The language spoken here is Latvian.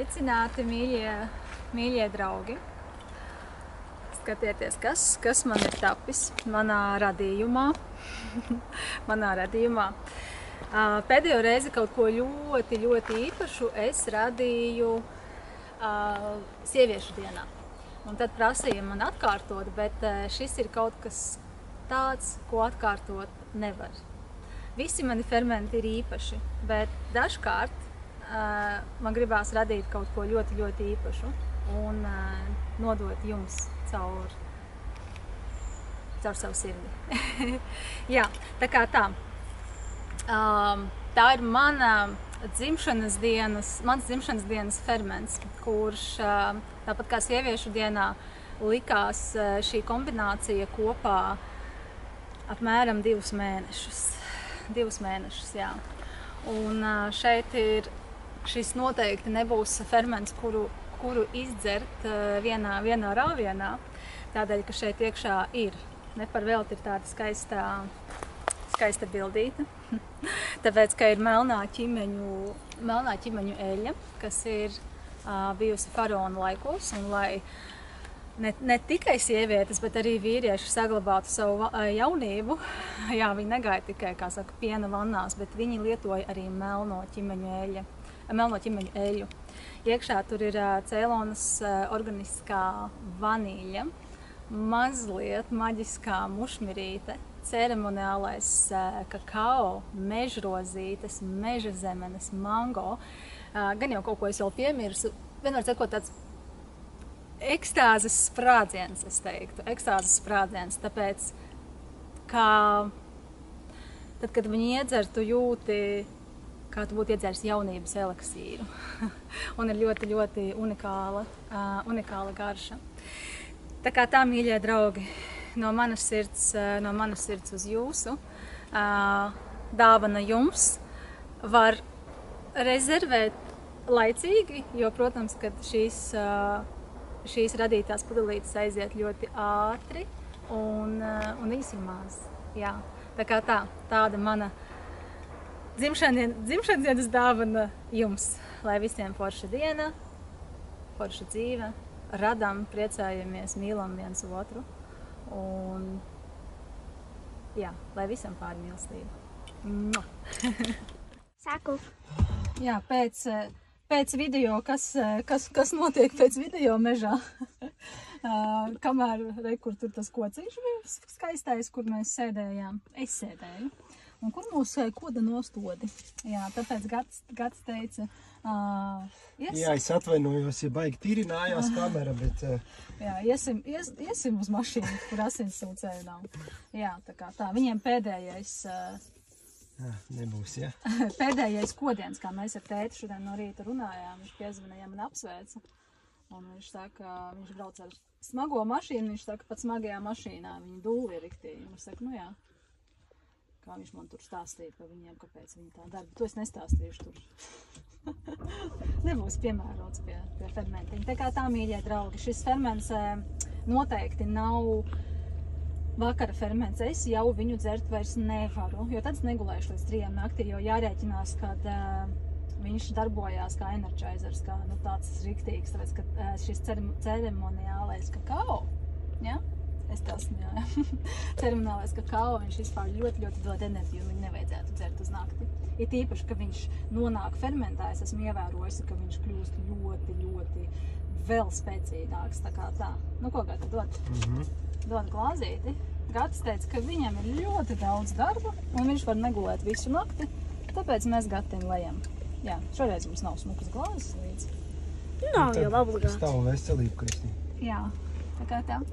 Sveicināti, mīļie draugi! Skatieties, kas man ir tapis manā radījumā. Pēdējo reizi kaut ko ļoti īpašu es radīju sieviešu dienā. Un tad prasīja man atkārtot, bet šis ir kaut kas tāds, ko atkārtot nevar. Visi mani fermenti ir īpaši, bet dažkārt man gribās radīt kaut ko ļoti īpašu un nodot jums caur savu sirdi. Jā, tā kā tā. Tā ir mans dzimšanas dienas ferments, kurš tāpat kā sieviešu dienā likās šī kombinācija kopā apmēram 2 mēnešus. 2 mēnešus, jā. Un šeit ir šis noteikti nebūs ferments, kuru izdzert vienā rāvienā, tādēļ, ka šeit iekšā ir. Ne par velti ir tāda skaista bildīte. Tāpēc, ka ir melnā ķimeņu eļļa, kas ir bijusi faraona laikos, un lai ne tikai sievietes, bet arī vīrieši saglabātu savu jaunību. Jā, viņi negāja tikai, kā saka, piena vannās, bet viņi lietoja arī melno ķimeņu eļļu. Iekšā tur ir Ceilonas organiskā vaniļa, mazliet maģiskā mušmirīte, ceremoniālais kakao, mežrozītes, meža zemenes, mango. Gan jau kaut ko es vēl piemirsu. Vienmēr sakot, tāds ekstāzes sprādziens, es teiktu. Ekstāzes sprādziens, tāpēc, ka tad, kad viņi iedzer, tu jūti, kā tu būtu iedzēris jaunības eliksīru. Un ir ļoti unikāla garša. Tā kā tā, mīļie draugi, no manas sirds uz jūsu, dāvana jums var rezervēt laicīgi, jo, protams, kad šīs radītās pudelītes aiziet ļoti ātri, un viņas ir maz. Jā. Tā kā tāda mana dzimšanas dienas dāvana jums, lai visiem forša diena, forša dzīve, radam, priecājamies, mīlam viens otru, un jā, lai visam pāri mīlestība. Saku. Jā, pēc video, kas notiek pēc video mežā, kamēr kur tur tas kociņš bija skaistais, kur mēs sēdējām, es sēdēju. Un kur mūsu koda nostodi. Jā, tāpēc Gats teica, Jā, es atvainojos, ja baigi tīrinājās kamera, bet... Jā, iesim uz mašīnu, kur asinsūcēju nav. Jā, tā. Viņiem pēdējais... Nebūs, jā. Pēdējais kodiens, kā mēs ar tēti šodien no rīta runājām, viņš piezvanīja man apsveica. Un viņš saka, viņš brauc ar smago mašīnu, viņš saka, pat smagajā mašīnā viņi dūli ir riktīgi. Un es saku, nu jā. Kā viņš man tur stāstīja par viņiem, kāpēc viņi tā dara, bet to es nestāstīšu tur. Nebūs piemērots pie fermentiņa. Tā kā tā, mīļie draugi, šis ferments noteikti nav vakara ferments. Es jau viņu dzert vairs nevaru, jo tad es negulēšu līdz 3 naktī, jo jārēķinās, kad viņš darbojās kā energizers, kā tāds riktīgs, tāpēc, ka šis ceremoniālais kakao, ja? Es tā smējāju. Ceremoniālais kakao, viņš vispār ļoti dod enerģiju, un viņu nevajadzētu dzert uz nakti. Ir tīpaši, ka viņš nonāk fermentā, es esmu ievērojusi, ka viņš kļūst ļoti vēl spēcīgāks, tā kā tā. Nu, ko Gata dod? Dod glāzīti. Gatis teica, ka viņam ir ļoti daudz darba, un viņš var negulēt visu nakti, tāpēc mēs Gatim lejam. Jā, šoreiz mums nav smukas glāzes līdz. Nav jau obligāti. Stāv veselību, Kristi. Jā, tā kā tā.